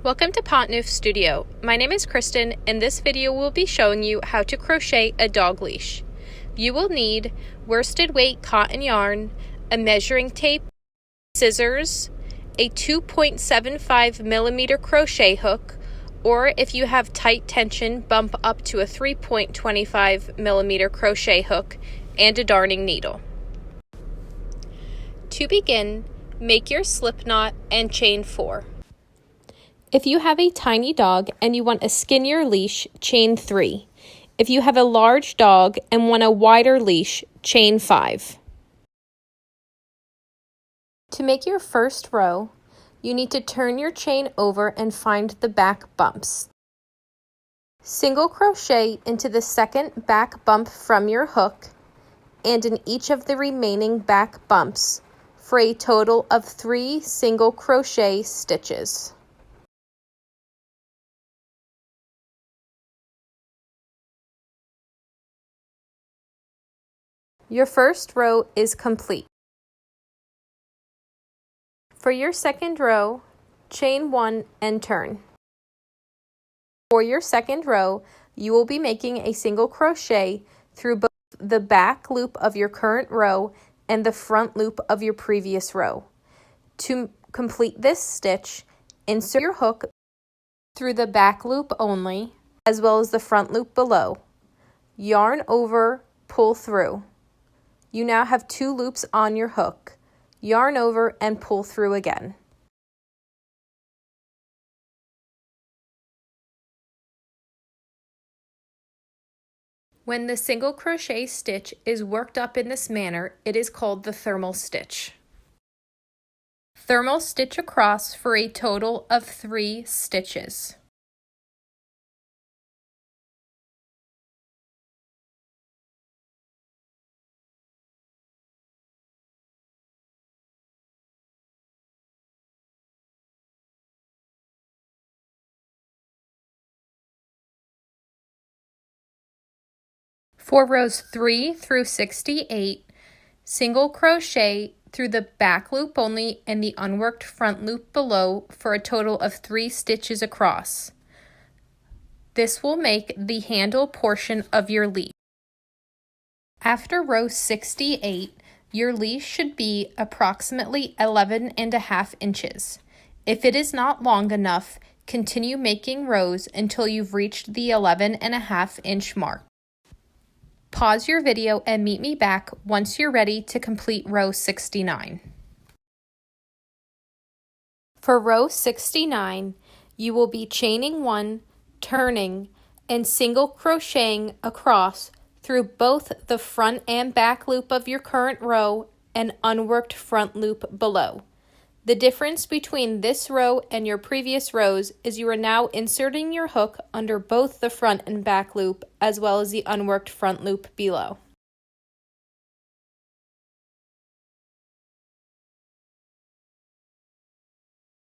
Welcome to Pont Studio. My name is Kristen. In this video we'll be showing you how to crochet a dog leash. You will need worsted weight cotton yarn, a measuring tape, scissors, a 2.75 millimeter crochet hook, or if you have tight tension, bump up to a 3.25 millimeter crochet hook, and a darning needle. To begin, make your slip knot and chain 4. If you have a tiny dog and you want a skinnier leash, chain 3. If you have a large dog and want a wider leash, chain 5. To make your first row, you need to turn your chain over and find the back bumps. Single crochet into the second back bump from your hook and in each of the remaining back bumps for a total of 3 single crochet stitches. Your first row is complete. For your second row, chain 1 and turn. For your second row, you will be making a single crochet through both the back loop of your current row and the front loop of your previous row. To complete this stitch, insert your hook through the back loop only, as well as the front loop below. Yarn over, pull through. You now have 2 loops on your hook. Yarn over and pull through again. When the single crochet stitch is worked up in this manner, it is called the thermal stitch. Thermal stitch across for a total of 3 stitches. For rows 3 through 68, single crochet through the back loop only and the unworked front loop below for a total of 3 stitches across. This will make the handle portion of your leash. After row 68, your leash should be approximately 11.5 inches. If it is not long enough, continue making rows until you've reached the 11.5 inch mark. Pause your video and meet me back once you're ready to complete row 69. For row 69, you will be chaining 1, turning, and single crocheting across through both the front and back loop of your current row and unworked front loop below. The difference between this row and your previous rows is you are now inserting your hook under both the front and back loop as well as the unworked front loop below.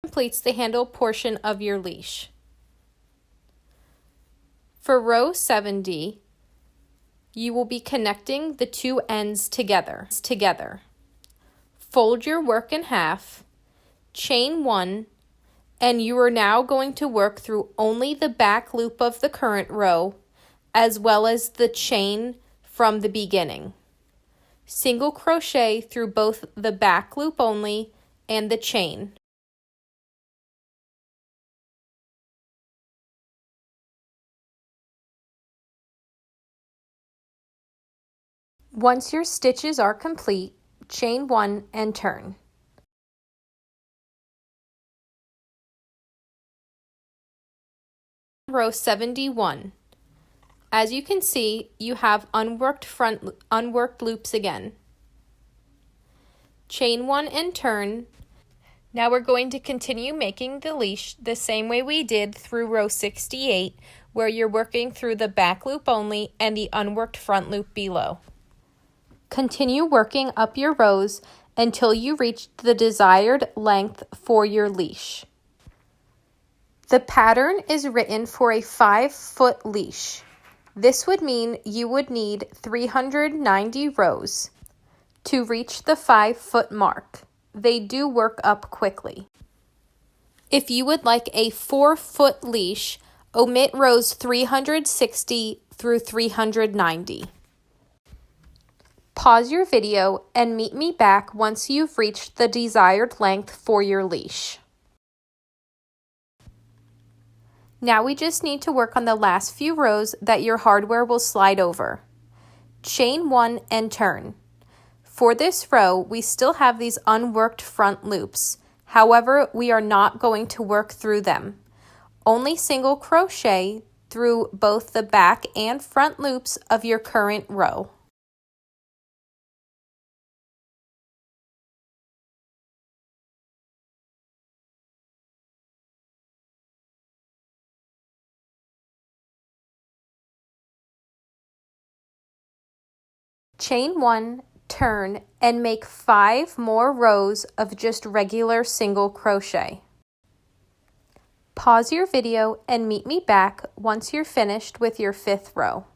Completes the handle portion of your leash. For row 70, you will be connecting the 2 ends together. Fold your work in half, chain 1, and you are now going to work through only the back loop of the current row as well as the chain from the beginning. Single crochet through both the back loop only and the chain. Once your stitches are complete, chain 1 and turn. Row 71. As you can see, you have unworked loops again. Chain 1 and turn. Now we're going to continue making the leash the same way we did through row 68, where you're working through the back loop only and the unworked front loop below. Continue working up your rows until you reach the desired length for your leash. The pattern is written for a 5-foot leash. This would mean you would need 390 rows to reach the 5-foot mark. They do work up quickly. If you would like a 4-foot leash, omit rows 360 through 390. Pause your video and meet me back once you've reached the desired length for your leash. Now we just need to work on the last few rows that your hardware will slide over. Chain 1 and turn. For this row, we still have these unworked front loops. However, we are not going to work through them. Only single crochet through both the back and front loops of your current row. Chain 1, turn, and make 5 more rows of just regular single crochet. Pause your video and meet me back once you're finished with your 5th row.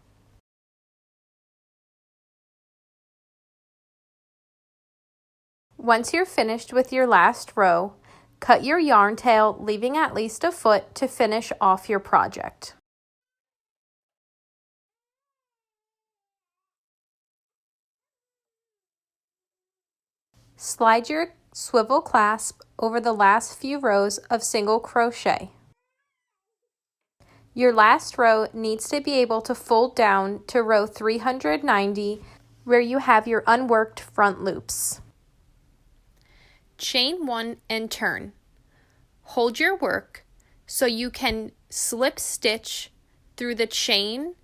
Once you're finished with your last row, cut your yarn tail, leaving at least a foot to finish off your project. Slide your swivel clasp over the last few rows of single crochet. Your last row needs to be able to fold down to row 390 where you have your unworked front loops. Chain 1 and turn. Hold your work so you can slip stitch through the chain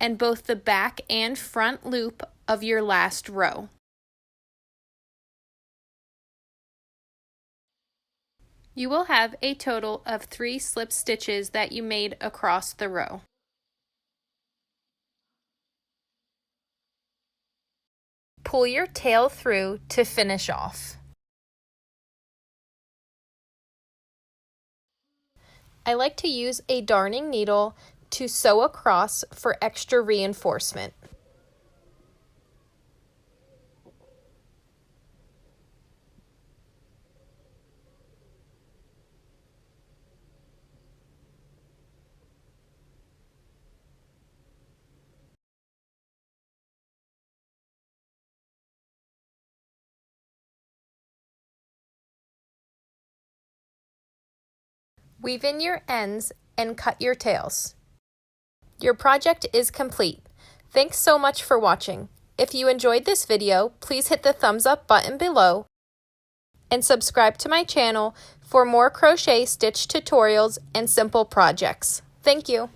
and both the back and front loop of your last row. You will have a total of 3 slip stitches that you made across the row. Pull your tail through to finish off. I like to use a darning needle to sew across for extra reinforcement. Weave in your ends and cut your tails. Your project is complete. Thanks so much for watching. If you enjoyed this video, please hit the thumbs up button below and subscribe to my channel for more crochet stitch tutorials and simple projects. Thank you.